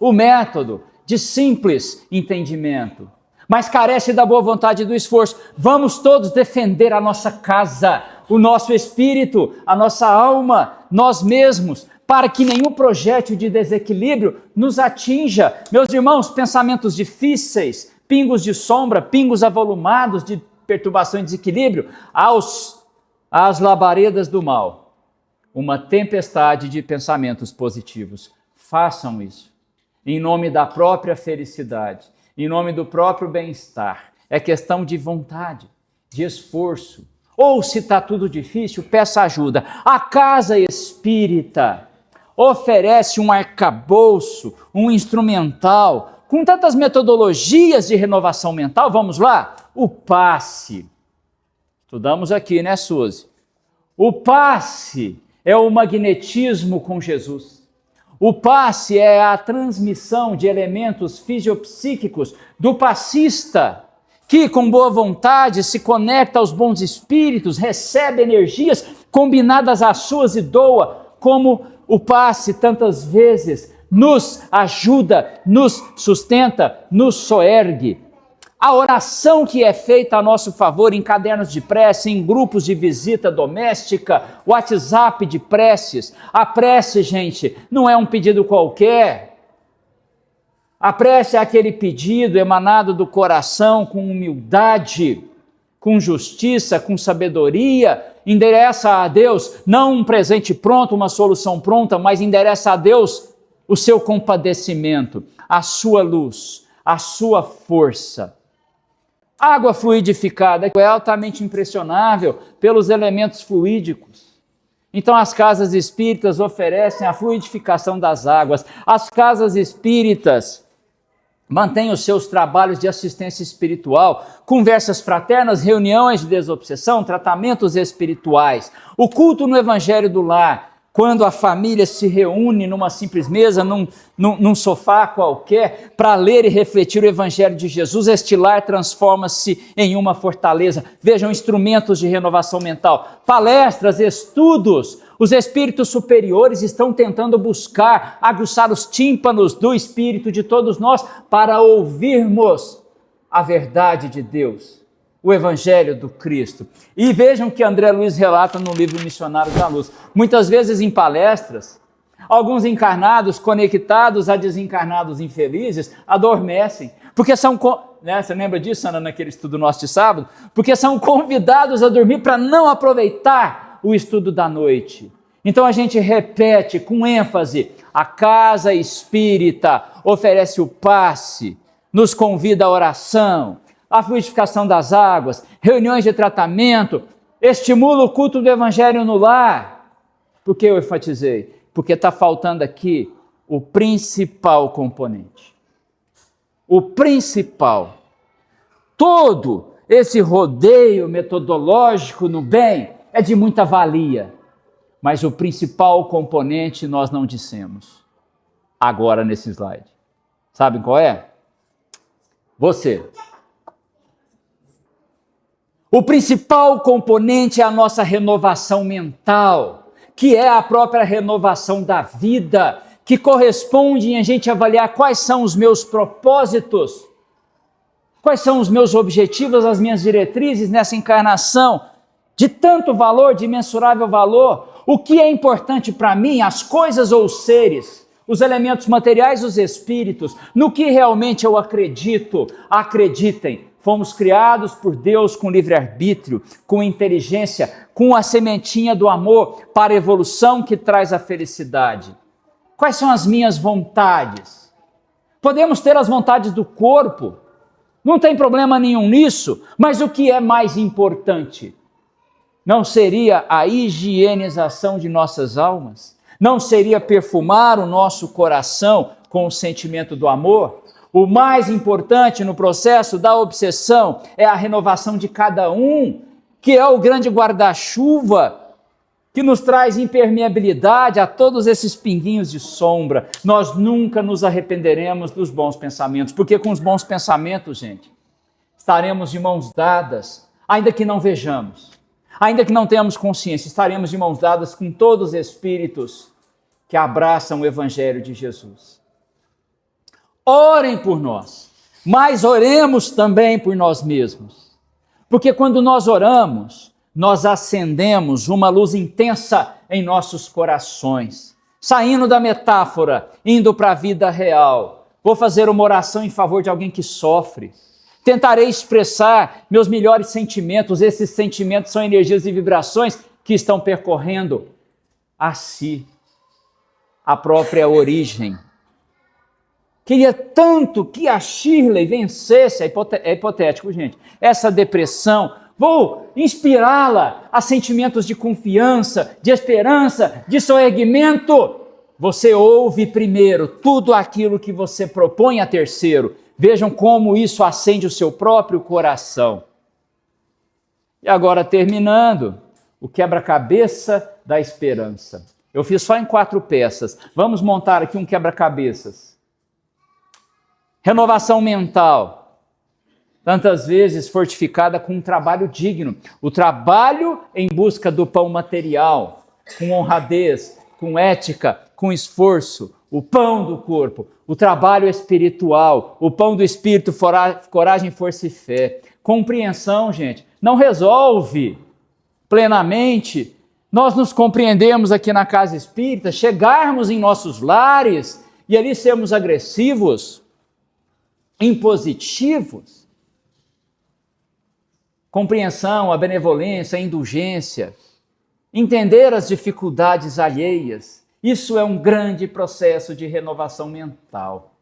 O método de simples entendimento, mas carece da boa vontade e do esforço. Vamos todos defender a nossa casa, o nosso espírito, a nossa alma, nós mesmos, para que nenhum projétil de desequilíbrio nos atinja. Meus irmãos, pensamentos difíceis, pingos de sombra, pingos avolumados de perturbação e desequilíbrio, às labaredas do mal. Uma tempestade de pensamentos positivos. Façam isso, em nome da própria felicidade, em nome do próprio bem-estar. É questão de vontade, de esforço. Ou se está tudo difícil, peça ajuda. A casa espírita oferece um arcabouço, um instrumental, com tantas metodologias de renovação mental. Vamos lá? O passe. Estudamos aqui, né, Suzy? O passe é o magnetismo com Jesus. O passe é a transmissão de elementos fisiopsíquicos do passista, que com boa vontade se conecta aos bons espíritos, recebe energias combinadas às suas e doa como O passe tantas vezes nos ajuda, nos sustenta, nos soergue. A oração que é feita a nosso favor em cadernos de prece, em grupos de visita doméstica, WhatsApp de preces. A prece, gente, não é um pedido qualquer. A prece é aquele pedido emanado do coração com humildade, com justiça, com sabedoria, endereça a Deus não um presente pronto, uma solução pronta, mas endereça a Deus o seu compadecimento, a sua luz, a sua força. Água fluidificada é altamente impressionável pelos elementos fluídicos. Então as casas espíritas oferecem a fluidificação das águas. As casas espíritas mantêm os seus trabalhos de assistência espiritual, conversas fraternas, reuniões de desobsessão, tratamentos espirituais. O culto no Evangelho do Lar, quando a família se reúne numa simples mesa, num sofá qualquer, para ler e refletir o Evangelho de Jesus, este lar transforma-se em uma fortaleza. Vejam, instrumentos de renovação mental, palestras, estudos. Os espíritos superiores estão tentando buscar, aguçar os tímpanos do espírito de todos nós para ouvirmos a verdade de Deus, o Evangelho do Cristo. E vejam que André Luiz relata no livro Missionários da Luz. Muitas vezes em palestras, alguns encarnados conectados a desencarnados infelizes adormecem, porque são, você lembra disso, Ana, naquele estudo nosso de sábado? Porque são convidados a dormir para não aproveitar o estudo da noite. Então a gente repete com ênfase, a casa espírita oferece o passe, nos convida à oração, a fluidificação das águas, reuniões de tratamento, estimula o culto do Evangelho no lar. Por que eu enfatizei? Porque está faltando aqui o principal componente. O principal. Todo esse rodeio metodológico no bem é de muita valia, mas o principal componente nós não dissemos. Agora nesse slide. Sabem qual é? Você. O principal componente é a nossa renovação mental, que é a própria renovação da vida, que corresponde em a gente avaliar quais são os meus propósitos, quais são os meus objetivos, as minhas diretrizes nessa encarnação, de tanto valor, de imensurável valor. O que é importante para mim, as coisas ou os seres, os elementos materiais, os espíritos, no que realmente eu acredito. Acreditem, fomos criados por Deus com livre-arbítrio, com inteligência, com a sementinha do amor para a evolução que traz a felicidade. Quais são as minhas vontades? Podemos ter as vontades do corpo, não tem problema nenhum nisso, mas o que é mais importante? Não seria a higienização de nossas almas? Não seria perfumar o nosso coração com o sentimento do amor? O mais importante no processo da obsessão é a renovação de cada um, que é o grande guarda-chuva que nos traz impermeabilidade a todos esses pinguinhos de sombra. Nós nunca nos arrependeremos dos bons pensamentos, porque com os bons pensamentos, gente, estaremos de mãos dadas, ainda que não vejamos. Ainda que não tenhamos consciência, estaremos de mãos dadas com todos os espíritos que abraçam o Evangelho de Jesus. Orem por nós, mas oremos também por nós mesmos. Porque quando nós oramos, nós acendemos uma luz intensa em nossos corações. Saindo da metáfora, indo para a vida real. Vou fazer uma oração em favor de alguém que sofre. Tentarei expressar meus melhores sentimentos. Esses sentimentos são energias e vibrações que estão percorrendo a si, a própria origem. Queria tanto que a Shirley vencesse, é hipotético, gente, essa depressão. Vou inspirá-la a sentimentos de confiança, de esperança, de soerguimento. Você ouve primeiro tudo aquilo que você propõe a terceiro. Vejam como isso acende o seu próprio coração. E agora, terminando, o quebra-cabeça da esperança. Eu fiz só em 4 peças. Vamos montar aqui um quebra-cabeças. Renovação mental. Tantas vezes fortificada com um trabalho digno. O trabalho em busca do pão material, com honradez, com ética, com esforço, o pão do corpo, o trabalho espiritual, o pão do espírito, coragem, força e fé. Compreensão, gente, não resolve plenamente nós nos compreendemos aqui na casa espírita, chegarmos em nossos lares e ali sermos agressivos, impositivos. Compreensão, a benevolência, a indulgência, entender as dificuldades alheias, isso é um grande processo de renovação mental.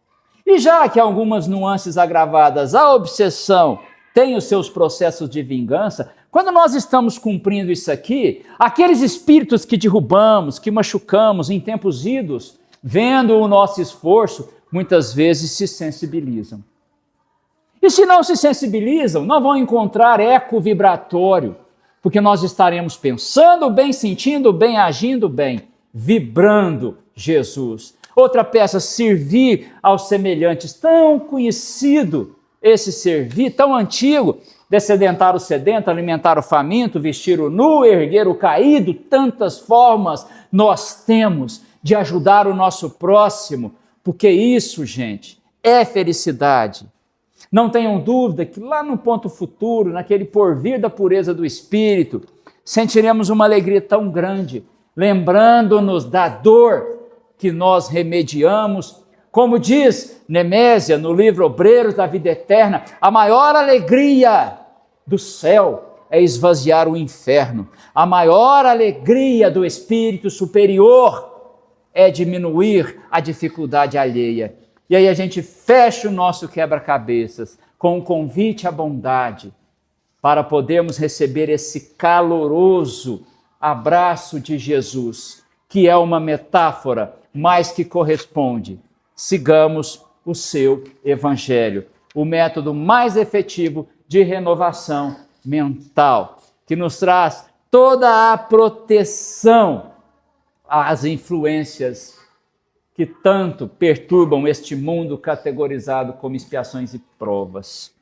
E já que algumas nuances agravadas, a obsessão tem os seus processos de vingança, quando nós estamos cumprindo isso aqui, aqueles espíritos que derrubamos, que machucamos em tempos idos, vendo o nosso esforço, muitas vezes se sensibilizam. E se não se sensibilizam, não vão encontrar eco vibratório, porque nós estaremos pensando bem, sentindo bem, agindo bem, vibrando Jesus. Outra peça, servir aos semelhantes, tão conhecido esse servir, tão antigo, descedentar o sedento, alimentar o faminto, vestir o nu, erguer o caído, tantas formas nós temos de ajudar o nosso próximo, porque isso, gente, é felicidade. Não tenham dúvida que lá no ponto futuro, naquele porvir da pureza do Espírito, sentiremos uma alegria tão grande, lembrando-nos da dor que nós remediamos. Como diz Nemésia no livro Obreiros da Vida Eterna, a maior alegria do céu é esvaziar o inferno. A maior alegria do Espírito superior é diminuir a dificuldade alheia. E aí a gente fecha o nosso quebra-cabeças com um convite à bondade para podermos receber esse caloroso abraço de Jesus, que é uma metáfora, mas que corresponde. Sigamos o seu evangelho, o método mais efetivo de renovação mental, que nos traz toda a proteção às influências que tanto perturbam este mundo categorizado como expiações e provas.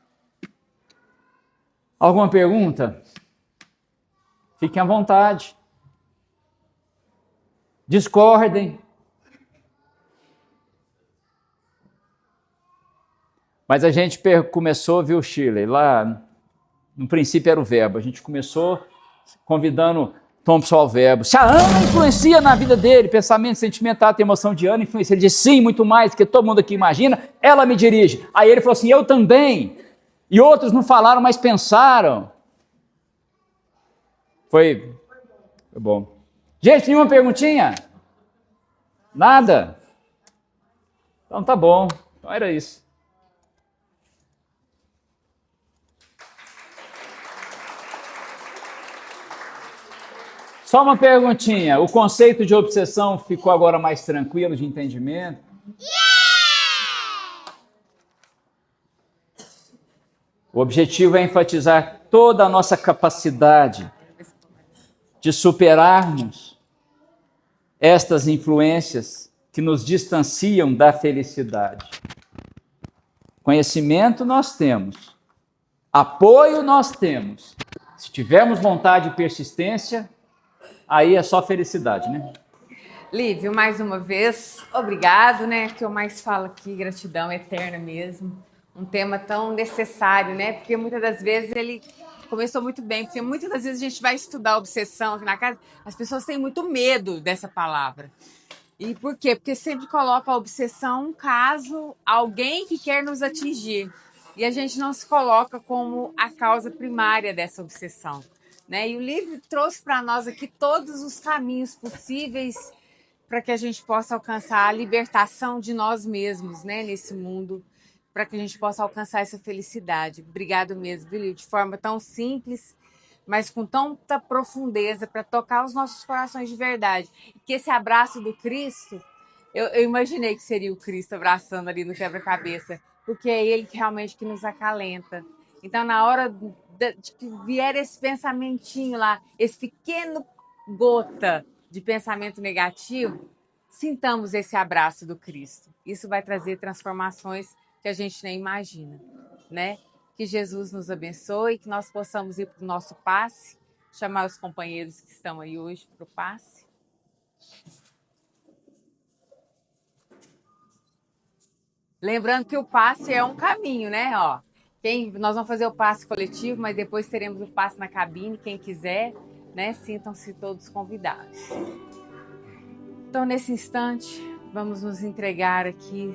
Alguma pergunta? Fiquem à vontade. Discordem. Mas a gente começou, viu, Shirley? Lá, no princípio era o verbo. A gente começou convidando Thompson ao verbo. Se a Ana influencia na vida dele, pensamento, sentimento, ato, emoção de Ana influencia. Ele diz sim, muito mais que todo mundo aqui imagina, ela me dirige. Aí ele falou assim, eu também. E outros não falaram, mas pensaram. Foi bom. Gente, nenhuma perguntinha? Nada? Então tá bom. Então era isso. Só uma perguntinha, o conceito de obsessão ficou agora mais tranquilo de entendimento? O objetivo é enfatizar toda a nossa capacidade de superarmos estas influências que nos distanciam da felicidade. Conhecimento nós temos, apoio nós temos. Se tivermos vontade e persistência, aí é só felicidade, né? Lívio, mais uma vez, obrigado, né? Que eu mais falo aqui, gratidão eterna mesmo. Um tema tão necessário, né? Porque muitas das vezes ele começou muito bem, porque muitas das vezes a gente vai estudar obsessão aqui na casa, as pessoas têm muito medo dessa palavra. E por quê? Porque sempre coloca a obsessão um caso, alguém que quer nos atingir. E a gente não se coloca como a causa primária dessa obsessão. Né? E o livro trouxe para nós aqui todos os caminhos possíveis para que a gente possa alcançar a libertação de nós mesmos, né? Nesse mundo, para que a gente possa alcançar essa felicidade. Obrigado mesmo, Lívio, de forma tão simples, mas com tanta profundeza para tocar os nossos corações de verdade. E que esse abraço do Cristo, eu imaginei que seria o Cristo abraçando ali no quebra-cabeça, porque é Ele que realmente que nos acalenta. Então, na hora de que vier esse pensamentinho lá, esse pequeno gota de pensamento negativo, sintamos esse abraço do Cristo. Isso vai trazer transformações que a gente nem imagina, né? Que Jesus nos abençoe, que nós possamos ir para o nosso passe, chamar os companheiros que estão aí hoje para o passe. Lembrando que o passe é um caminho, né? Ó, nós vamos fazer o passe coletivo, mas depois teremos o passe na cabine. Quem quiser, né? Sintam-se todos convidados. Então, nesse instante, vamos nos entregar aqui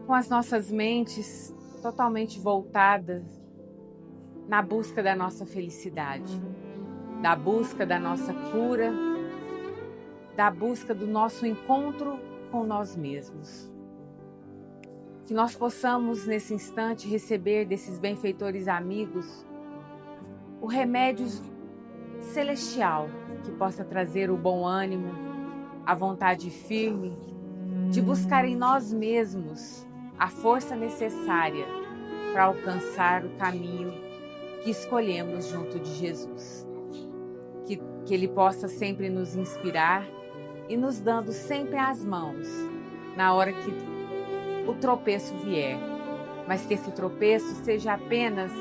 com as nossas mentes totalmente voltadas na busca da nossa felicidade, da busca da nossa cura, da busca do nosso encontro com nós mesmos. Que nós possamos, nesse instante, receber desses benfeitores amigos o remédio celestial que possa trazer o bom ânimo, a vontade firme de buscar em nós mesmos a força necessária para alcançar o caminho que escolhemos junto de Jesus. Que Ele possa sempre nos inspirar e nos dando sempre as mãos na hora que o tropeço vier, mas que esse tropeço seja apenas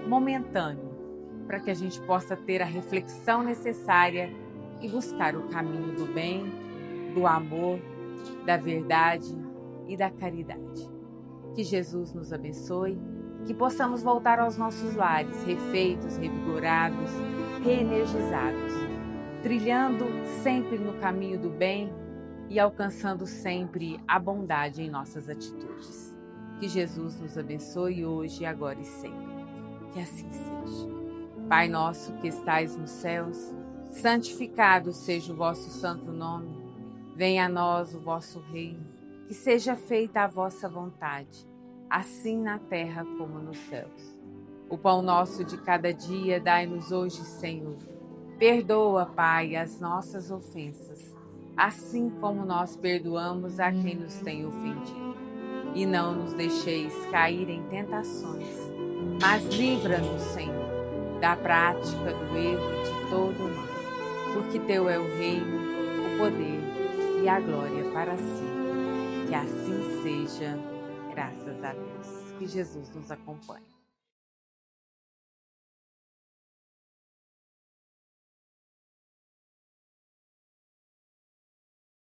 momentâneo, para que a gente possa ter a reflexão necessária e buscar o caminho do bem, do amor, da verdade e da caridade. Que Jesus nos abençoe, que possamos voltar aos nossos lares refeitos, revigorados, reenergizados, trilhando sempre no caminho do bem e alcançando sempre a bondade em nossas atitudes. Que Jesus nos abençoe hoje, agora e sempre. Que assim seja. Pai nosso que estais nos céus, santificado seja o vosso santo nome. Venha a nós o vosso reino, que seja feita a vossa vontade, assim na terra como nos céus. O pão nosso de cada dia dai-nos hoje, Senhor. Perdoa, Pai, as nossas ofensas, assim como nós perdoamos a quem nos tem ofendido. E não nos deixeis cair em tentações, mas livra-nos, Senhor, da prática do erro e de todo o mal, porque Teu é o reino, o poder e a glória para sempre. Que assim seja, graças a Deus. Que Jesus nos acompanhe.